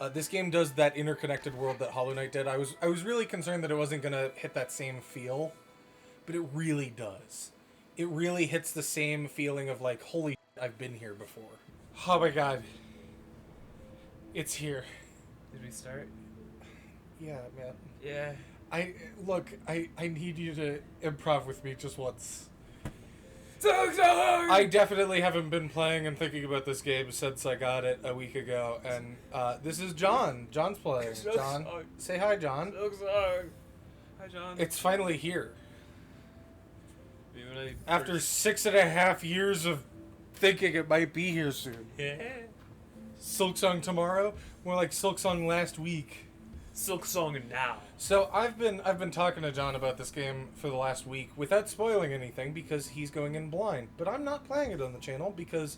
This game does that interconnected world that Hollow Knight did. I was really concerned that it wasn't going to hit that same feel, but it really does. It really hits the same feeling of like, holy shit, I've been here before. Oh my god. It's here. Did we start? Yeah, man. Yeah. I need you to improv with me just once. Silksong! I definitely haven't been playing and thinking about this game since I got it a week ago, and this is John. John's playing. John, say hi, John. Silksong! Hi, John. It's finally here. Maybe After 6.5 years of thinking it might be here soon. Yeah. Silksong tomorrow? More like Silksong last week. Silksong now. So I've been talking to John about this game for the last week without spoiling anything because he's going in blind. But I'm not playing it on the channel because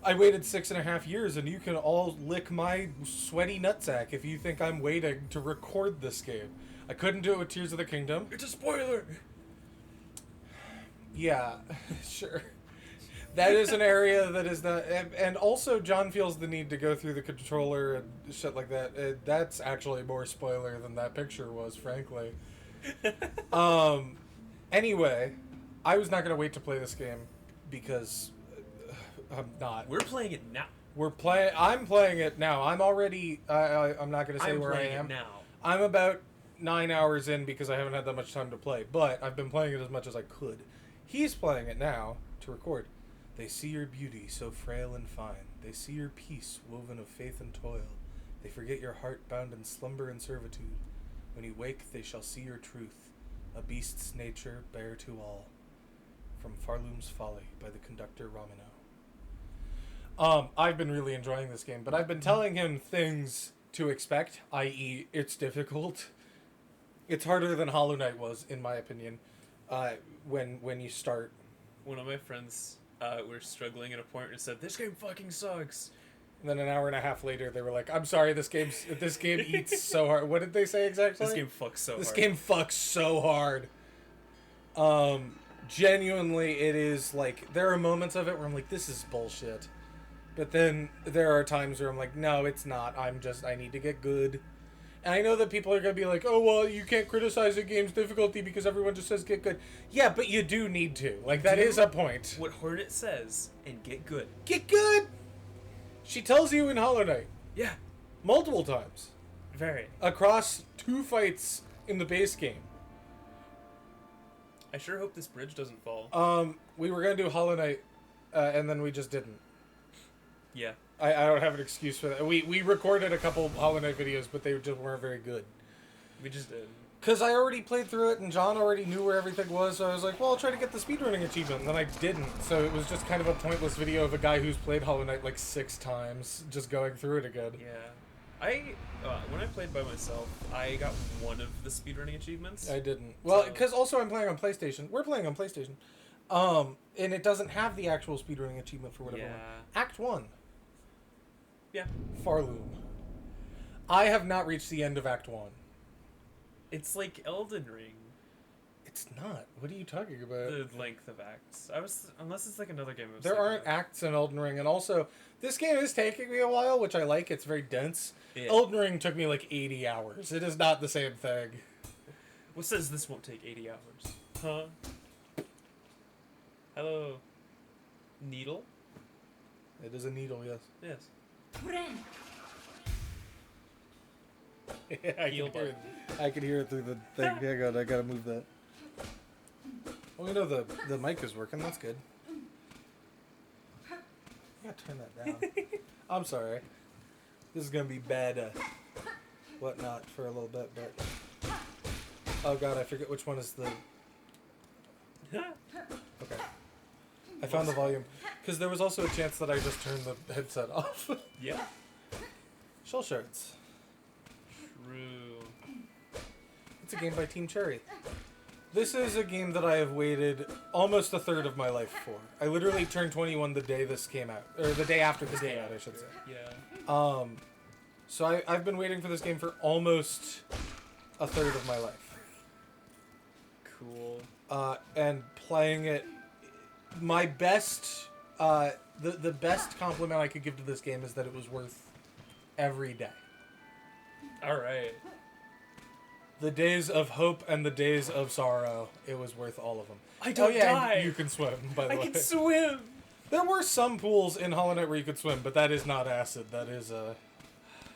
I waited 6.5 years, and you can all lick my sweaty nutsack if you think I'm waiting to record this game. I couldn't do it with Tears of the Kingdom. It's a spoiler! Yeah, sure. That is an area that is not... And also, John feels the need to go through the controller and shit like that. That's actually more spoiler than that picture was, frankly. Anyway, I was not going to wait to play this game because I'm not. We're playing it now. I'm playing it now. I'm already... I'm not going to say where I am. Now. I'm about 9 hours in because I haven't had that much time to play. But I've been playing it as much as I could. He's playing it now to record. They see your beauty so frail and fine. They see your peace woven of faith and toil. They forget your heart bound in slumber and servitude. When you wake, they shall see your truth. A beast's nature bare to all. From Farloom's Folly by the conductor Romano. I've been really enjoying this game, but I've been telling him things to expect, i.e. it's difficult. It's harder than Hollow Knight was, in my opinion, when you start. One of my friends... we're struggling at a point and said, "This game fucking sucks." And then an hour and a half later, they were like, "I'm sorry, this game eats so hard." What did they say exactly? This game fucks so hard. This game fucks so hard. Genuinely, it is like there are moments of it where I'm like, "This is bullshit," but then there are times where I'm like, "No, it's not. I need to get good." And I know that people are going to be like, oh, well, you can't criticize a game's difficulty because everyone just says get good. Yeah, but you do need to. Like, that is a point. What Hornet says, and get good. Get good! She tells you in Hollow Knight. Yeah. Multiple times. Very. Across 2 fights in the base game. I sure hope this bridge doesn't fall. We were going to do Hollow Knight, and then we just didn't. Yeah. I don't have an excuse for that. We recorded a couple Hollow Knight videos, but they just weren't very good. We just did. Because I already played through it, and John already knew where everything was, so I was like, well, I'll try to get the speedrunning achievement, and then I didn't. So it was just kind of a pointless video of a guy who's played Hollow Knight like 6 times, just going through it again. Yeah. When I played by myself, I got one of the speedrunning achievements. I didn't. Well, because also I'm playing on PlayStation. We're playing on PlayStation. And it doesn't have the actual speedrunning achievement for whatever one. Act 1. Yeah. Farloom. I have not reached the end of Act 1. It's like Elden Ring. It's not. What are you talking about? The length of acts. Unless it's like another game. There aren't acts in Elden Ring, and also, this game is taking me a while, which I like. It's very dense. Yeah. Elden Ring took me like 80 hours. It is not the same thing. What says this won't take 80 hours? Huh? Hello. Needle? It is a needle, yes. Yes. Yeah, I can hear it through the thing. Yeah, I gotta move that. Well, we know the mic is working. That's good. I gotta turn that down. I'm sorry. This is gonna be bad, whatnot for a little bit, but oh god, I forget which one is the. Okay. I found the volume. Because there was also a chance that I just turned the headset off. Yeah. Shell Shards. True. It's a game by Team Cherry. This is a game that I have waited almost a third of my life for. I literally turned 21 the day this came out. Or the day after this came out, I should say. Yeah. So I've been waiting for this game for almost a third of my life. Cool. And playing it... My best... the best compliment I could give to this game is that it was worth every day. All right. The days of hope and the days of sorrow. It was worth all of them. I don't die. And you can swim, by the I way. can swim. There were some pools in Hollow Knight where you could swim, but that is not acid. That is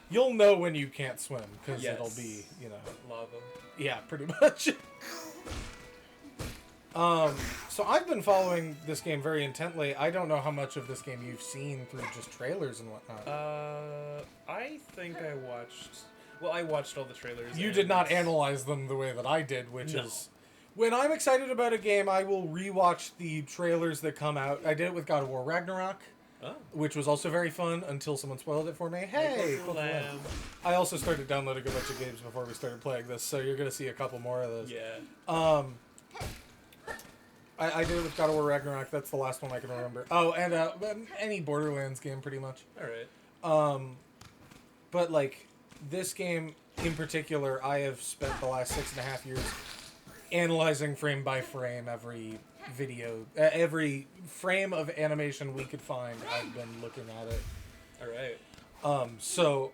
You'll know when you can't swim, because it'll be, Lava. Yeah, pretty much. So I've been following this game very intently. I don't know how much of this game you've seen through just trailers and whatnot. I think I watched... Well, I watched all the trailers. You did not analyze them the way that I did, which No. is... When I'm excited about a game, I will rewatch the trailers that come out. I did it with God of War Ragnarok, which was also very fun until someone spoiled it for me. Hey! Lamb. I also started downloading a bunch of games before we started playing this, so you're going to see a couple more of those. Yeah. I did it with God of War Ragnarok. That's the last one I can remember. Oh, and any Borderlands game, pretty much. All right. But, like, this game in particular, I have spent the last 6.5 years analyzing frame by frame every video, every frame of animation we could find. I've been looking at it. All right. So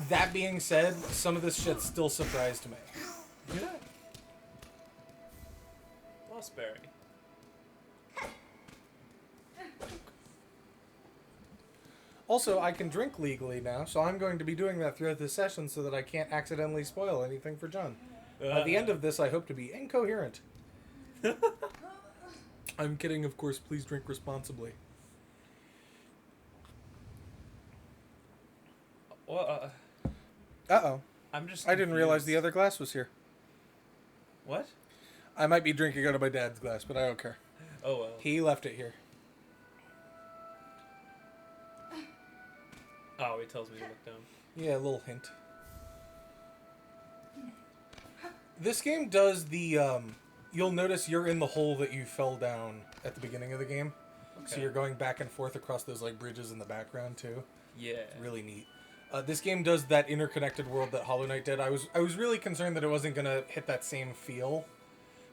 that being said, some of this shit still surprised me. Yeah. Lost Berry. Also, I can drink legally now, so I'm going to be doing that throughout this session so that I can't accidentally spoil anything for John. At the end of this, I hope to be incoherent. I'm kidding, of course. Please drink responsibly. Well, Uh-oh. I'm just I didn't realize confused. the other glass was here. What? I might be drinking out of my dad's glass, but I don't care. Oh, well. He left it here. Oh, he tells me to look down. Yeah, a little hint. This game does the, you'll notice you're in the hole that you fell down at the beginning of the game. Okay. So you're going back and forth across those, like, bridges in the background, too. Yeah. It's really neat. This game does that interconnected world that Hollow Knight did. I was really concerned that it wasn't going to hit that same feel,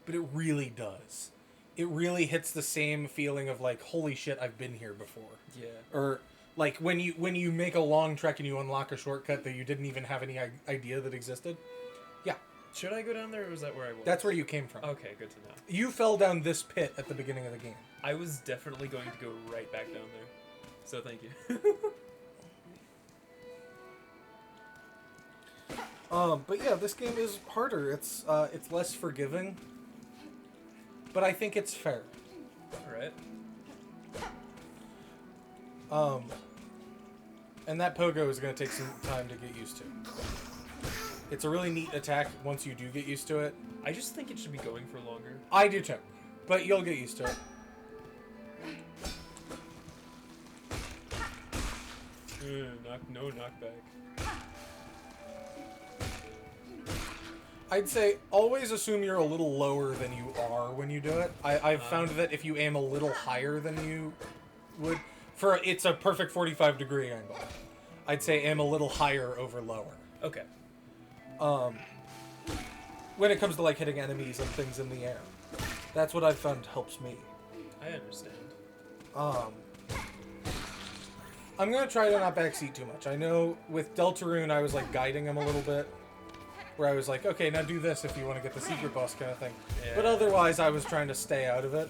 but it really does. It really hits the same feeling of, like, holy shit, I've been here before. Yeah. Or... like, when you make a long trek and you unlock a shortcut that you didn't even have any idea that existed. Yeah. Should I go down there, or was that where I was? That's where you came from. Okay, good to know. You fell down this pit at the beginning of the game. I was definitely going to go right back down there. So thank you. But yeah, this game is harder. It's less forgiving. But I think it's fair. Alright. And that pogo is going to take some time to get used to. It's a really neat attack once you do get used to it. I just think it should be going for longer. I do too. But you'll get used to it. No knockback. I'd say always assume you're a little lower than you are when you do it. I've found that if you aim a little higher than you would... it's a perfect 45-degree angle. I'd say aim a little higher over lower. Okay. When it comes to, like, hitting enemies and things in the air. That's what I've found helps me. I understand. I'm going to try to not backseat too much. I know with Deltarune, I was, like, guiding him a little bit. Where I was like, okay, now do this if you want to get the secret boss kind of thing. Yeah. But otherwise, I was trying to stay out of it.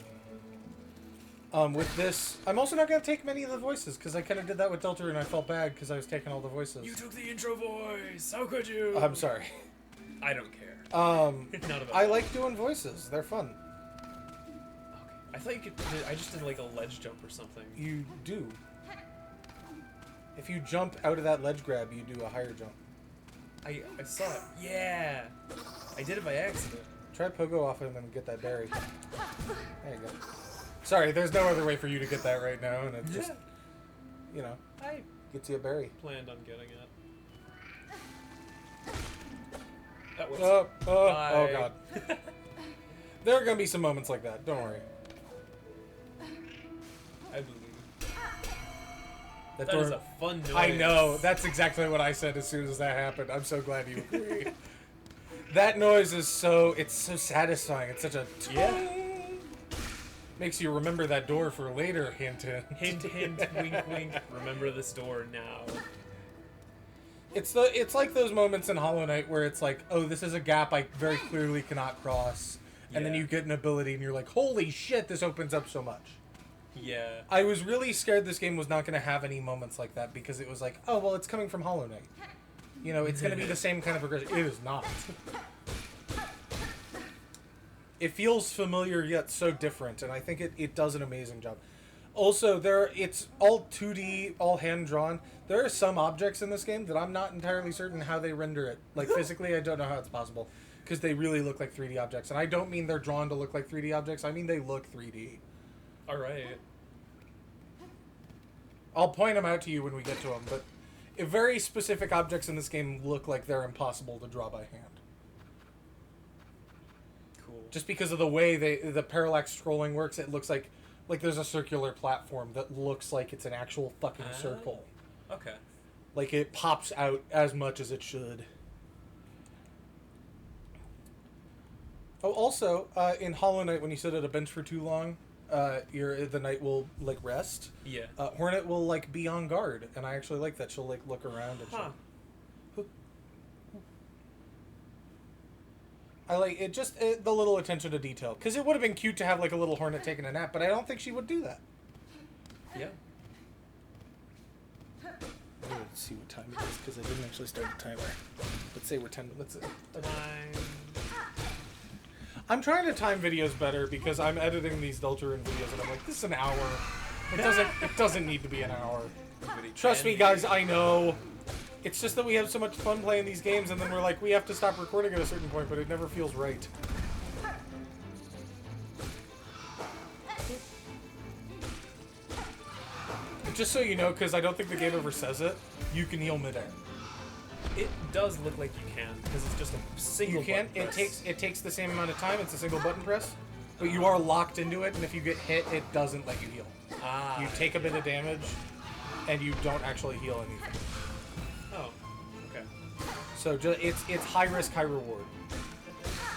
With this, I'm also not going to take many of the voices, because I kind of did that with Deltarune and I felt bad because I was taking all the voices. You took the intro voice! How could you? I'm sorry. I don't care. Not about I that. like doing voices. They're fun. Okay. I thought you could... I just did like a ledge jump or something. You do. If you jump out of that ledge grab, you do a higher jump. I saw it. Yeah! I did it by accident. Try pogo off him and get that berry. There you go. Sorry, there's no other way for you to get that right now, and it just, you know, I gets you a berry. planned on getting it. That was... Oh Bye. God. There are going to be some moments like that. Don't worry. I believe. That That is a fun noise. I know. That's exactly what I said as soon as that happened. I'm so glad you agree. That noise is it's so satisfying. It's such a... Yeah. Makes you remember that door for later, hint, hint. Hint, hint, wink, wink. Remember this door now. It's like those moments in Hollow Knight where it's like, oh, this is a gap I very clearly cannot cross, and then Yeah. you get an ability and you're like, holy shit, this opens up so much. Yeah. I was really scared this game was not going to have any moments like that because it was like, oh, well, it's coming from Hollow Knight. You know, it's going to be the same kind of progression. It is not. It feels familiar yet so different, and I think it does an amazing job. Also, it's all 2D, all hand-drawn. There are some objects in this game that I'm not entirely certain how they render it. Like, physically, I don't know how it's possible. Because they really look like 3D objects. And I don't mean they're drawn to look like 3D objects. I mean they look 3D. Alright. I'll point them out to you when we get to them, but very specific objects in this game look like they're impossible to draw by hand. Cool. Just because of the way the parallax scrolling works, it looks like there's a circular platform that looks like it's an actual fucking circle. Okay. Like it pops out as much as it should. Oh, also, in Hollow Knight, when you sit at a bench for too long, the knight will like rest. Yeah. Hornet will like be on guard, and I actually like that. She'll like look around and I like it. Just the little attention to detail, because it would have been cute to have like a little hornet taking a nap, but I don't think she would do that. Yeah. Let's see what time it is, because I didn't actually start the timer. Let's say we're 10. I'm trying to time videos better because I'm editing these Deltarune videos and I'm like, this is an hour. It doesn't need to be an hour. Trust me, guys, I know. It's just that we have so much fun playing these games and then we're like, we have to stop recording at a certain point, but it never feels right. Just so you know, because I don't think the game ever says it, you can heal midair. It does look like you can, because it's just a single button press. It takes the same amount of time. It's a single button press, but you are locked into it, and if you get hit, it doesn't let you heal. Ah. You take a bit of damage, and you don't actually heal anything. Oh, okay. So it's high risk, high reward.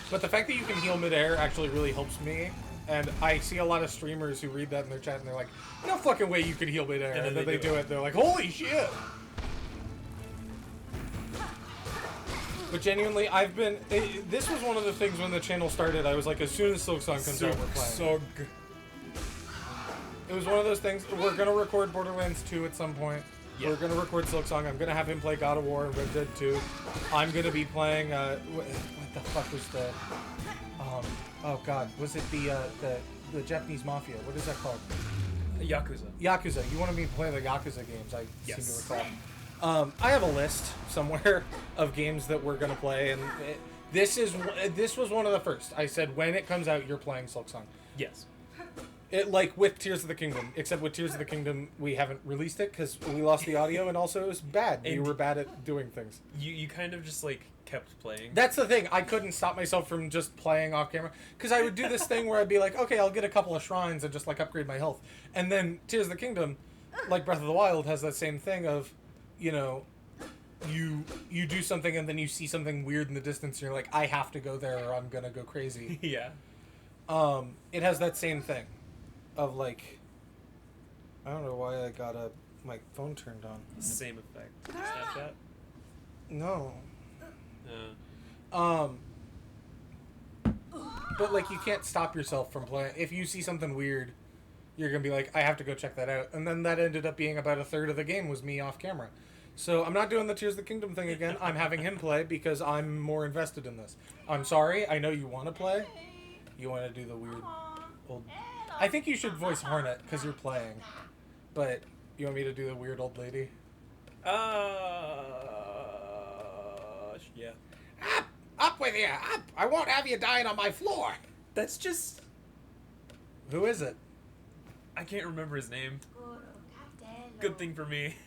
But the fact that you can heal midair actually really helps me. And I see a lot of streamers who read that in their chat, and they're like, no fucking way you could heal midair. And then they do it. They're like, holy shit! But genuinely, this was one of the things when the channel started, I was like, as soon as Silksong comes out, we're playing. It was one of those things, we're going to record Borderlands 2 at some point. Yeah. We're going to record Silksong. I'm going to have him play God of War and Red Dead 2. I'm going to be playing, what the fuck was the, oh god, was it the Japanese Mafia? What is that called? Yakuza. Yakuza. You want to be playing the Yakuza games, I seem to recall. I have a list somewhere of games that we're going to play, and this was one of the first. I said, when it comes out, you're playing Silksong. Yes. It, like with Tears of the Kingdom, except with Tears of the Kingdom, we haven't released it because we lost the audio, and also it was bad. We were bad at doing things. You kind of just, like, kept playing. That's the thing. I couldn't stop myself from just playing off camera, because I would do this thing where I'd be like, okay, I'll get a couple of shrines and just, like, upgrade my health. And then Tears of the Kingdom, like Breath of the Wild, has that same thing of, you know, you do something and then you see something weird in the distance and you're like, I have to go there or I'm gonna go crazy. Yeah. It has that same thing of like, I don't know why I got my phone turned on. Same effect. Snapchat? No. Uh. But like you can't stop yourself from playing. If you see something weird, you're gonna be like, I have to go check that out. And then that ended up being about a third of the game was me off camera. So I'm not doing the Tears of the Kingdom thing again. I'm having him play because I'm more invested in this. I'm sorry. I know you want to play. You want to do the weird old... I think you should voice Hornet because you're playing. But you want me to do the weird old lady? Yeah. Up with you! Up! I won't have you dying on my floor! That's just... Who is it? I can't remember his name. Good thing for me.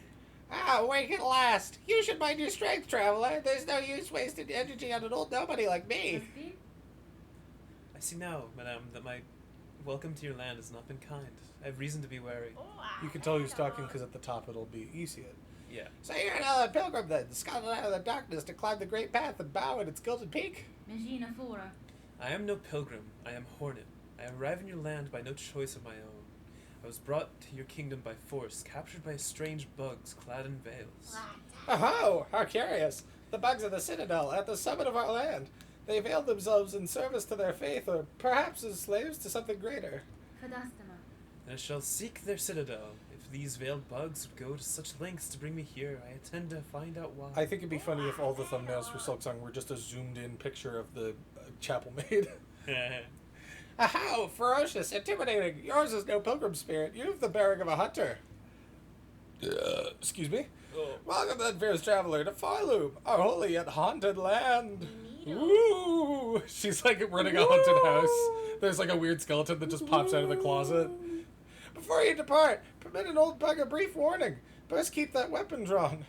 Ah, awake at last! You should mind your strength, traveler. There's no use wasting energy on an old nobody like me. I see now, madame, that my welcome to your land has not been kind. I have reason to be wary. You can tell who's talking because at the top it'll be... You see it. Yeah. So you're another pilgrim then, scuttled out of the darkness to climb the great path and bow at its gilded peak? I am no pilgrim. I am Hornet. I arrive in your land by no choice of my own. I was brought to your kingdom by force, captured by strange bugs clad in veils. Oh, how curious. The bugs of the Citadel, at the summit of our land. They veiled themselves in service to their faith, or perhaps as slaves to something greater. And I shall seek their citadel. If these veiled bugs would go to such lengths to bring me here, I intend to find out why. I think it'd be funny if all the thumbnails for Silksong were just a zoomed-in picture of the chapel maid. How ferocious, intimidating. Yours is no pilgrim spirit. You've the bearing of a hunter. Excuse me. Oh. Welcome then, fierce traveler, to Farloom, our holy yet haunted land. Woo! She's like running a haunted house. There's like a weird skeleton that just pops out of the closet. Before you depart, permit an old bug a brief warning. Best keep that weapon drawn.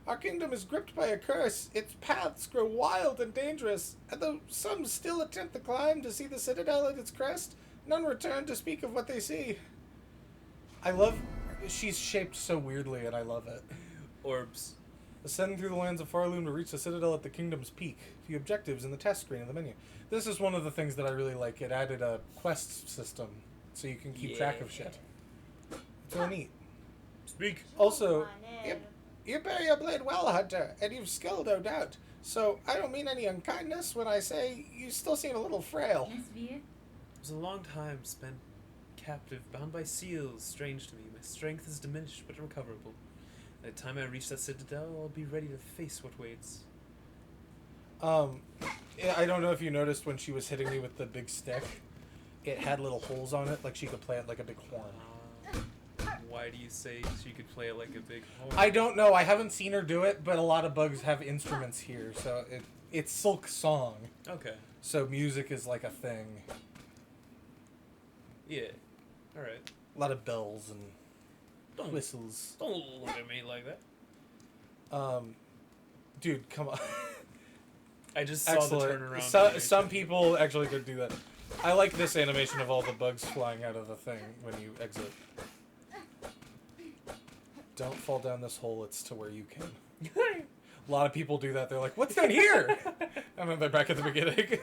Our kingdom is gripped by a curse. Its paths grow wild and dangerous, and though some still attempt the climb to see the citadel at its crest, none return to speak of what they see. I love... She's shaped so weirdly, and I love it. Orbs. Ascend through the lands of Farloom to reach the citadel at the kingdom's peak. View objectives in the test screen of the menu. This is one of the things that I really like. It added a quest system, so you can keep track of shit. It's really neat. Speak. Also, you bear your blade well, Hunter, and you've skill, no doubt. So I don't mean any unkindness when I say you still seem a little frail. It was a long time spent captive, bound by seals, strange to me. My strength is diminished, but recoverable. By the time I reach that citadel, I'll be ready to face what waits. Yeah, I don't know if you noticed when she was hitting me with the big stick, it had little holes on it, like she could play it like a big horn. Why do you say she could play it like a big horn? I don't know. I haven't seen her do it, but a lot of bugs have instruments here, so it's Silksong. Okay. So music is like a thing. Yeah. Alright. A lot of bells and whistles. Don't look at me like that. Dude, come on. I just saw the Excellent. turnaround. Some people actually could do that. I like this animation of all the bugs flying out of the thing when you exit. Don't fall down this hole, it's to where you can. A lot of people do that. They're like, what's down here? And then they're back at the beginning.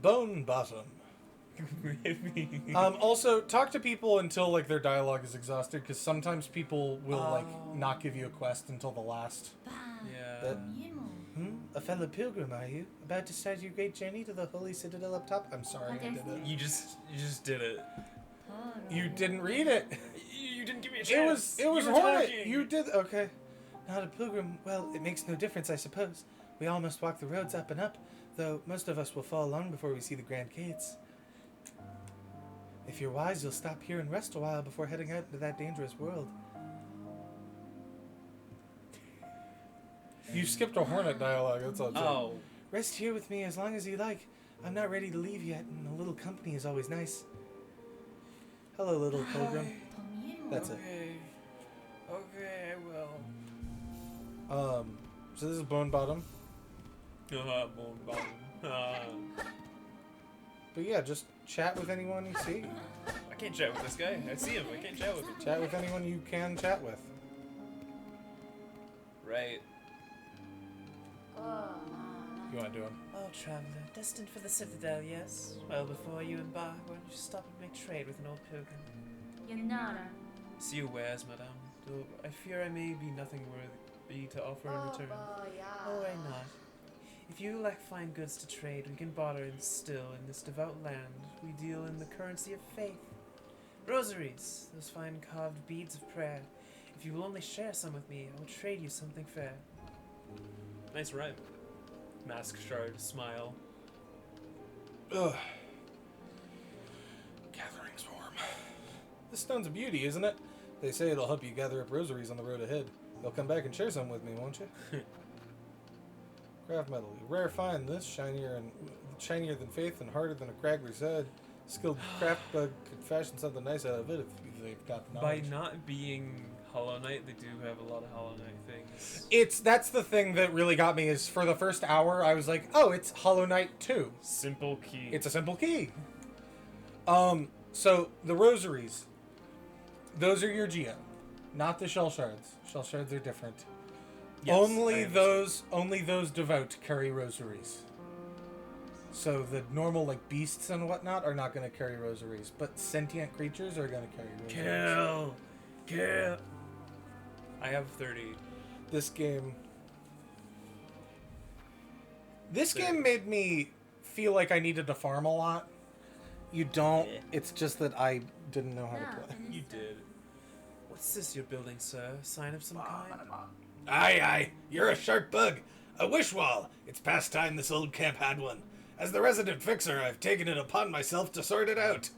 Bone bottom. Also, talk to people until like their dialogue is exhausted, because sometimes people will like not give you a quest until the last. Yeah. A fellow pilgrim, are you? About to start your great journey to the holy citadel up top? I'm sorry, I did it. You just did it. You didn't read it. You didn't give me a chance. It was You were horrid. talking. You did okay. Not a pilgrim. Well, it makes no difference, I suppose. We all must walk the roads up and up, though most of us will fall long before we see the grand gates. If you're wise, you'll stop here and rest a while before heading out into that dangerous world. You skipped a hornet dialogue, that's all. Oh. Rest here with me as long as you like. I'm not ready to leave yet, and a little company is always nice. Hello, little pilgrim. That's it. Okay, I will. So this is Bone Bottom. Bone bottom. But yeah, just chat with anyone you see. I can't chat with this guy. I see him. I can't chat with him. Chat with anyone you can chat with. Right. You want to do them? Oh, traveler, destined for the citadel, yes? Well, before you embark, why don't you stop and make trade with an old pilgrim? See your wares, madame, though I fear I may be nothing worthy to offer in return. Oh, why not? If you lack fine goods to trade, we can barter and still in this devout land. We deal in the currency of faith. Rosaries, those fine carved beads of prayer. If you will only share some with me, I will trade you something fair. Nice rhyme. Mask shard, smile. Ugh. Gathering swarm. This stone's a beauty, isn't it? They say it'll help you gather up rosaries on the road ahead. You'll come back and share some with me, won't you? Craft metal. Rare find this, shinier than faith and harder than a cragger's head. Skilled craft bug could fashion something nice out of it if they've got the knowledge. By not being Hollow Knight, they do have a lot of Hollow Knight things. That's the thing that really got me, is for the first hour I was like, oh, it's Hollow Knight 2. Simple key. It's a simple key. So the rosaries, those are your geo, not the shell shards. Shell shards are different. Yes, only those devout carry rosaries. So the normal like beasts and whatnot are not going to carry rosaries, but sentient creatures are going to carry rosaries. Kill. I have 30. This game made me feel like I needed to farm a lot. You don't. It's just that I didn't know how to play. You did. What's this you're building, sir? Sign of some kind? Aye, you're a sharp bug. A wish wall. It's past time this old camp had one. As the resident fixer, I've taken it upon myself to sort it out.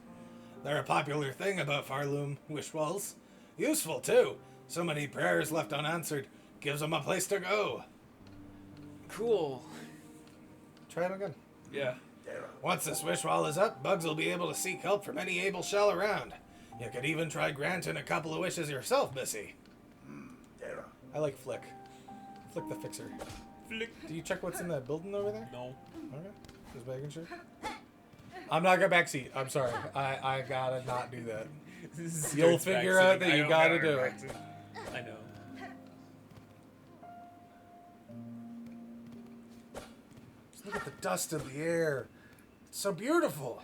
They're a popular thing about Farloom wish walls. Useful, too. So many prayers left unanswered. Gives them a place to go. Cool. Try it again. Yeah. Once this wish wall is up, bugs will be able to seek help from any able shell around. You could even try granting a couple of wishes yourself, Missy. I like Flick. Flick the fixer. Flick. Do you check what's in that building over there? No. Okay. Just making sure. I'm not gonna backseat. I'm sorry. I gotta not do that. You'll figure out that you gotta do it. I know. Just look at the dust in the air. It's so beautiful.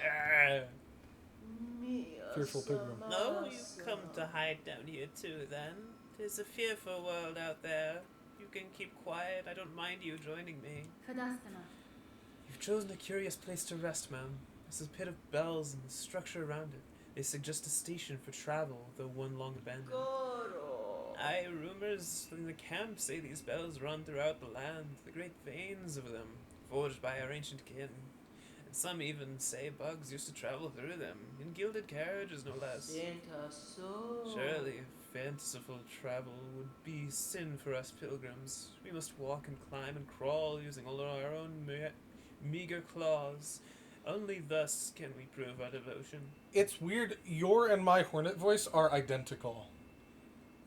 Fearful pilgrim. No, you come to hide down here too, then. 'Tis a fearful world out there. You can keep quiet. I don't mind you joining me. You've chosen a curious place to rest, ma'am. This is a pit of bells and the structure around it. They suggest a station for travel, though one long abandoned. Aye, rumors in the camp say these bells run throughout the land, the great veins of them, forged by our ancient kin. And some even say bugs used to travel through them, in gilded carriages no less. Surely, fanciful travel would be sin for us pilgrims. We must walk and climb and crawl using all our own meager claws. Only thus can we prove our devotion. It's weird. Your and my Hornet voice are identical.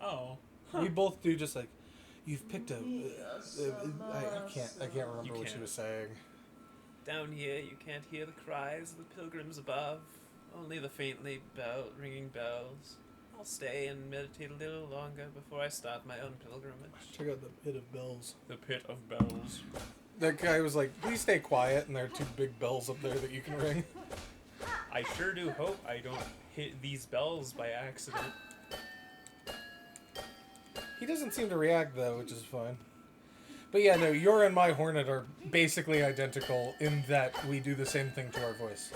Oh. We both do just like, you've picked a... I can't remember what she was saying. Down here, you can't hear the cries of the pilgrims above, only the faintly ringing bells. I'll stay and meditate a little longer before I start my own pilgrimage. Check out the pit of bells. The pit of bells. That guy was like, please stay quiet, and there are two big bells up there that you can ring. I sure do hope I don't hit these bells by accident. He doesn't seem to react, though, which is fine. But yeah, no, your and my Hornet are basically identical in that we do the same thing to our voice.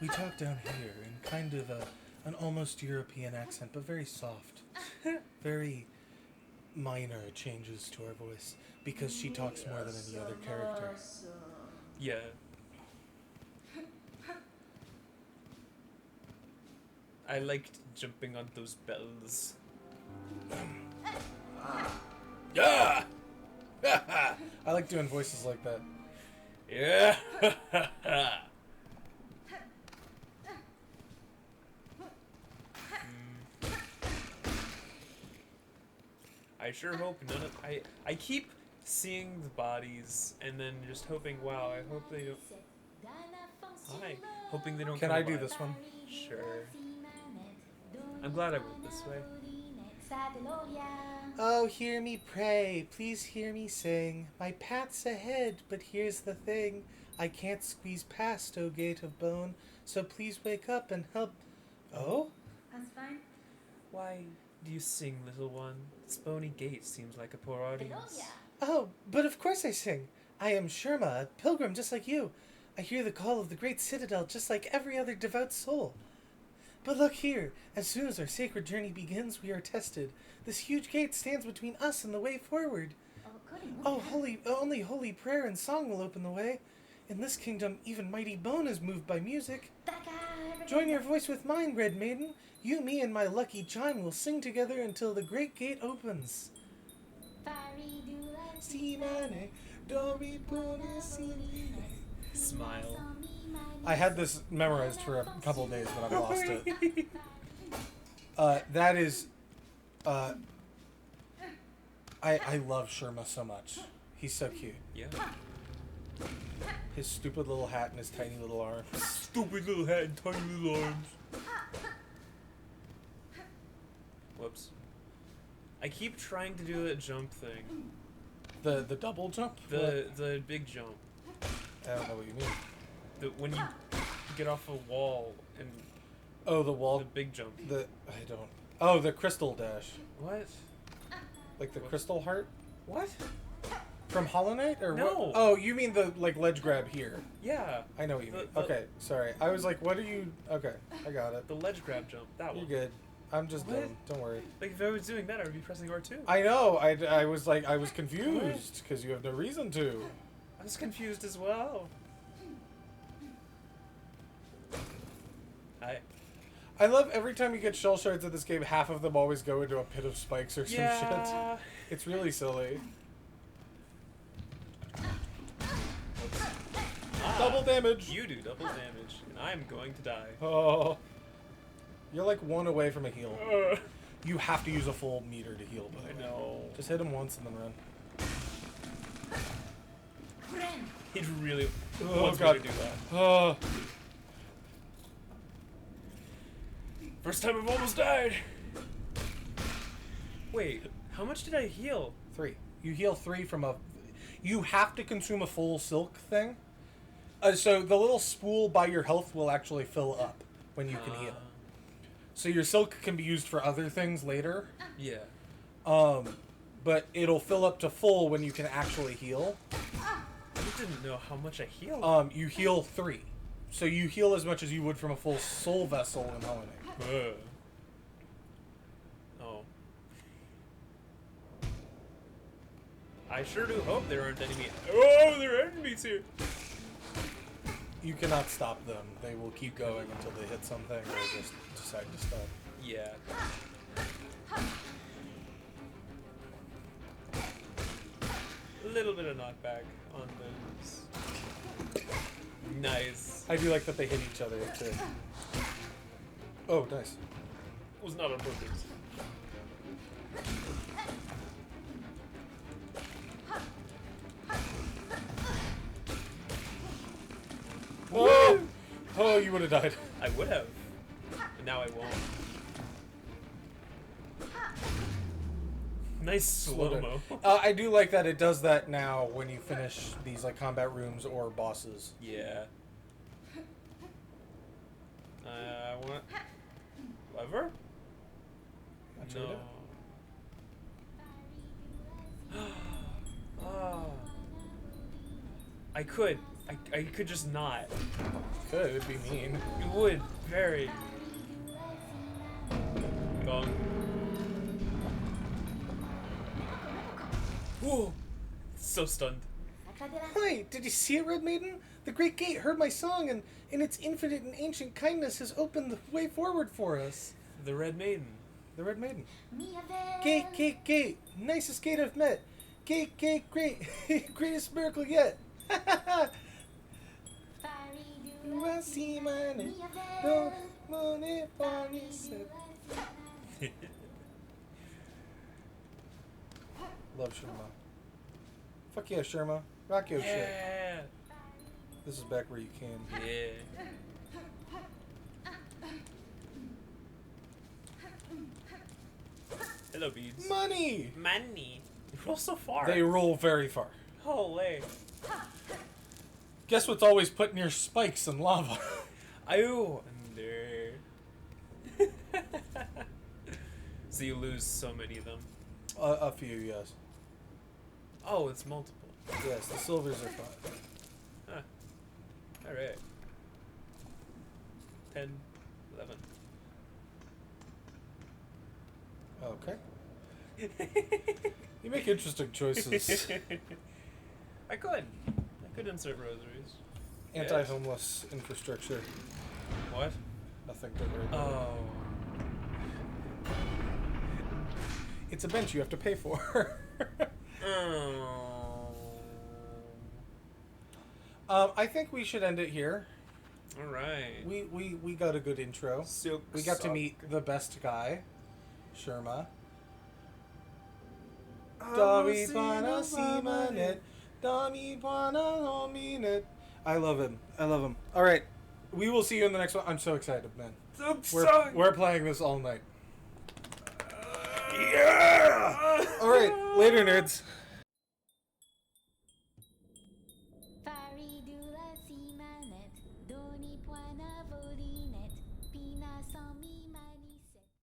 We talk down here in kind of an almost European accent, but very soft. Very minor changes to our voice, because she talks more than any other character. Yeah. I liked jumping on those bells. Yeah! I like doing voices like that. Yeah. I sure hope none of I keep seeing the bodies and then just hoping, wow, I hope they don't. Hi, hoping they don't. Can come I do alive. this one? Sure. I'm glad I went this way. Oh, hear me pray, please hear me sing. My path's ahead, but here's the thing. I can't squeeze past, O gate of bone, so please wake up and help. Oh? That's fine. Why do you sing, little one? This bony gate seems like a poor audience. Oh, but of course I sing. I am Sherma, a pilgrim just like you. I hear the call of the great citadel just like every other devout soul. But look here, as soon as our sacred journey begins, we are tested. This huge gate stands between us and the way forward. Oh, only holy prayer and song will open the way. In this kingdom, even mighty bone is moved by music. Join your voice with mine, Red Maiden. You, me, and my lucky chime will sing together until the great gate opens. Smile. I had this memorized for a couple of days, but I've lost it. That is... I love Sherma so much. He's so cute. Yeah. His stupid little hat and his tiny little arms. Stupid little head and tiny little arms. Whoops. I keep trying to do that jump thing. The double jump? The big jump. I don't know what you mean. When you get off a wall and Oh, the wall. the big jump. I don't. Oh, the crystal dash. What? Like the crystal heart What? from Hollow Knight, or No. what? Oh, you mean the ledge grab here? Yeah. I know what you mean. The- Okay, sorry. I was like, what are you? Okay, I got it. The ledge grab jump. That You're one. good. I'm just What? dumb. Don't worry. Like if I was doing that, I would be pressing R2. I know. I was like, I was confused because you have no reason to. I was confused as well. I love every time you get shell shards in this game, half of them always go into a pit of spikes or some shit. Yeah. It's really silly. Double damage. You do double damage, and I'm going to die. Oh. You're like one away from a heal. You have to use a full meter to heal, by the way. I know. Just hit him once and then run. He really Oh, wants God. me to do that. Oh. First time I've almost died. Wait, how much did I heal? 3. You heal 3 from a... You have to consume a full silk thing. So the little spool by your health will actually fill up when you can heal. So your silk can be used for other things later. Yeah. But it'll fill up to full when you can actually heal. I didn't know how much I healed. You heal 3. So you heal as much as you would from a full soul vessel in Hollow Knight. Oh. I sure do hope there aren't enemies. Oh, there are enemies here. You cannot stop them. They will keep going until they hit something or just decide to stop. Yeah. A little bit of knockback on those. Nice. I do like that they hit each other too. Oh, nice. Was not on purpose. Whoa! Oh, you would have died. I would have. But now I won't. Nice slow-mo. I do like that it does that now when you finish these like combat rooms or bosses. Yeah. I want... Lever? Actually, No. Oh. I could. I could just not. Could, it'd be mean. It would. Very. Gong. Whoa. So stunned. Hi, did you see it, Red Maiden? The Great Gate heard my song, and in its infinite and ancient kindness has opened the way forward for us. The Red Maiden. The Red Maiden. Gate, gate, gate. Nicest gate I've met. Gate, gate, great. Greatest miracle yet. Love Sherma. Fuck yeah, Sherma. Rock your shit. Yeah. This is back where you can. Yeah. Hello, beads. Money! Money. They roll so far. They roll very far. Holy. Guess what's always put near spikes and lava? I wonder. So you lose so many of them. A few, yes. Oh, it's multiple. Yes, the silvers are fun. Huh. Alright. 10, 11. Okay. You make interesting choices. I could insert rosaries. Anti-homeless infrastructure. What? Nothing to worry about. Oh. It's a bench you have to pay for. Oh. I think we should end it here. Alright. We got a good intro. We got to meet the best guy, Sherma. Dami pana simanet. Dami pana hominet. I love him. I love him. All right. We will see you in the next one. I'm so excited, man. We're playing this all night. Yeah! All right. Later, nerds.